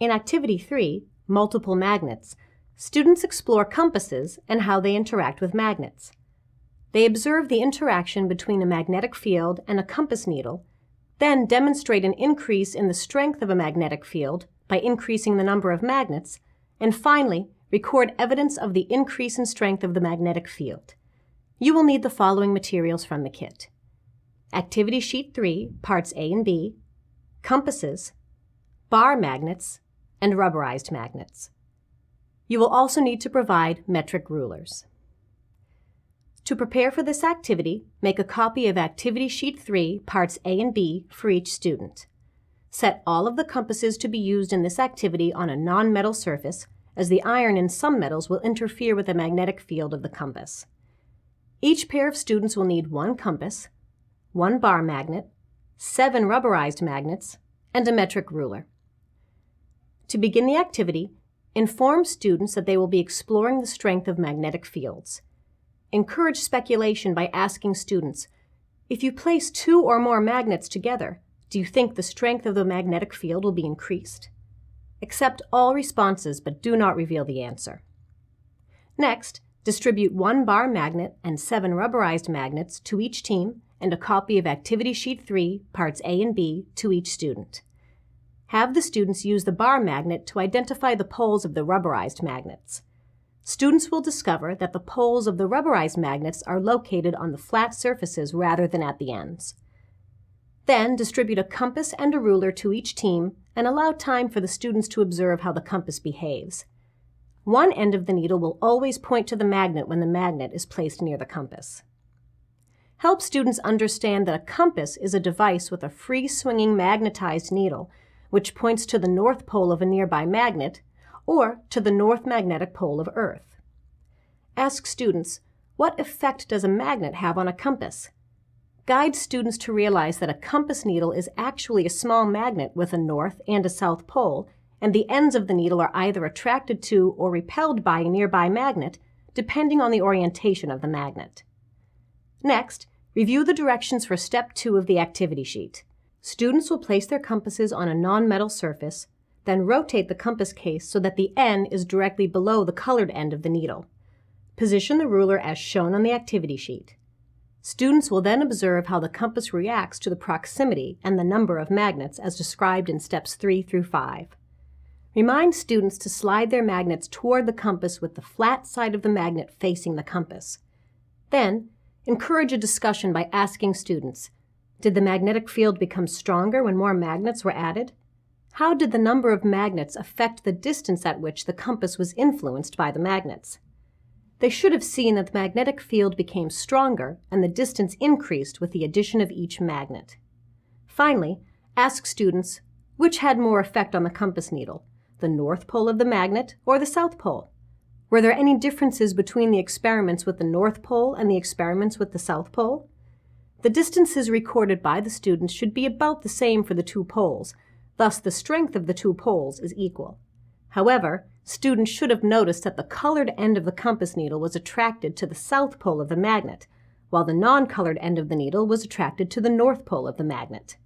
In Activity 3, Multiple Magnets, students explore compasses and how they interact with magnets. They observe the interaction between a magnetic field and a compass needle, then demonstrate an increase in the strength of a magnetic field by increasing the number of magnets, and finally, record evidence of the increase in strength of the magnetic field. You will need the following materials from the kit: Activity Sheet 3, Parts A and B, compasses, bar magnets, and rubberized magnets. You will also need to provide metric rulers. To prepare for this activity, make a copy of Activity Sheet 3, Parts A and B for each student. Set all of the compasses to be used in this activity on a non-metal surface, as the iron in some metals will interfere with the magnetic field of the compass. Each pair of students will need one compass, one bar magnet, 7 rubberized magnets, and a metric ruler. To begin the activity, inform students that they will be exploring the strength of magnetic fields. Encourage speculation by asking students, if you place 2 or more magnets together, do you think the strength of the magnetic field will be increased? Accept all responses, but do not reveal the answer. Next, distribute 1 bar magnet and 7 rubberized magnets to each team and a copy of Activity Sheet 3, Parts A and B to each student. Have the students use the bar magnet to identify the poles of the rubberized magnets. Students will discover that the poles of the rubberized magnets are located on the flat surfaces rather than at the ends. Then distribute a compass and a ruler to each team and allow time for the students to observe how the compass behaves. One end of the needle will always point to the magnet when the magnet is placed near the compass. Help students understand that a compass is a device with a free-swinging magnetized needle, which points to the north pole of a nearby magnet or to the north magnetic pole of Earth. Ask students, what effect does a magnet have on a compass? Guide students to realize that a compass needle is actually a small magnet with a north and a south pole, and the ends of the needle are either attracted to or repelled by a nearby magnet, depending on the orientation of the magnet. Next, review the directions for Step 2 of the activity sheet. Students will place their compasses on a non-metal surface, then rotate the compass case so that the N is directly below the colored end of the needle. Position the ruler as shown on the activity sheet. Students will then observe how the compass reacts to the proximity and the number of magnets as described in Steps 3 through 5. Remind students to slide their magnets toward the compass with the flat side of the magnet facing the compass. Then, encourage a discussion by asking students, did the magnetic field become stronger when more magnets were added? How did the number of magnets affect the distance at which the compass was influenced by the magnets? They should have seen that the magnetic field became stronger and the distance increased with the addition of each magnet. Finally, ask students, which had more effect on the compass needle, the north pole of the magnet or the south pole? Were there any differences between the experiments with the north pole and the experiments with the south pole? The distances recorded by the students should be about the same for the 2 poles, thus the strength of the 2 poles is equal. However, students should have noticed that the colored end of the compass needle was attracted to the south pole of the magnet, while the non-colored end of the needle was attracted to the north pole of the magnet.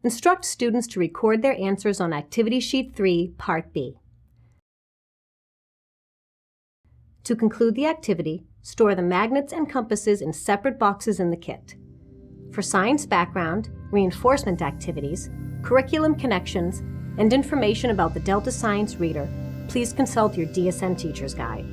Instruct students to record their answers on Activity Sheet 3, Part B. To conclude the activity, store the magnets and compasses in separate boxes in the kit. For science background, reinforcement activities, curriculum connections, and information about the Delta Science Reader, please consult your DSN Teacher's Guide.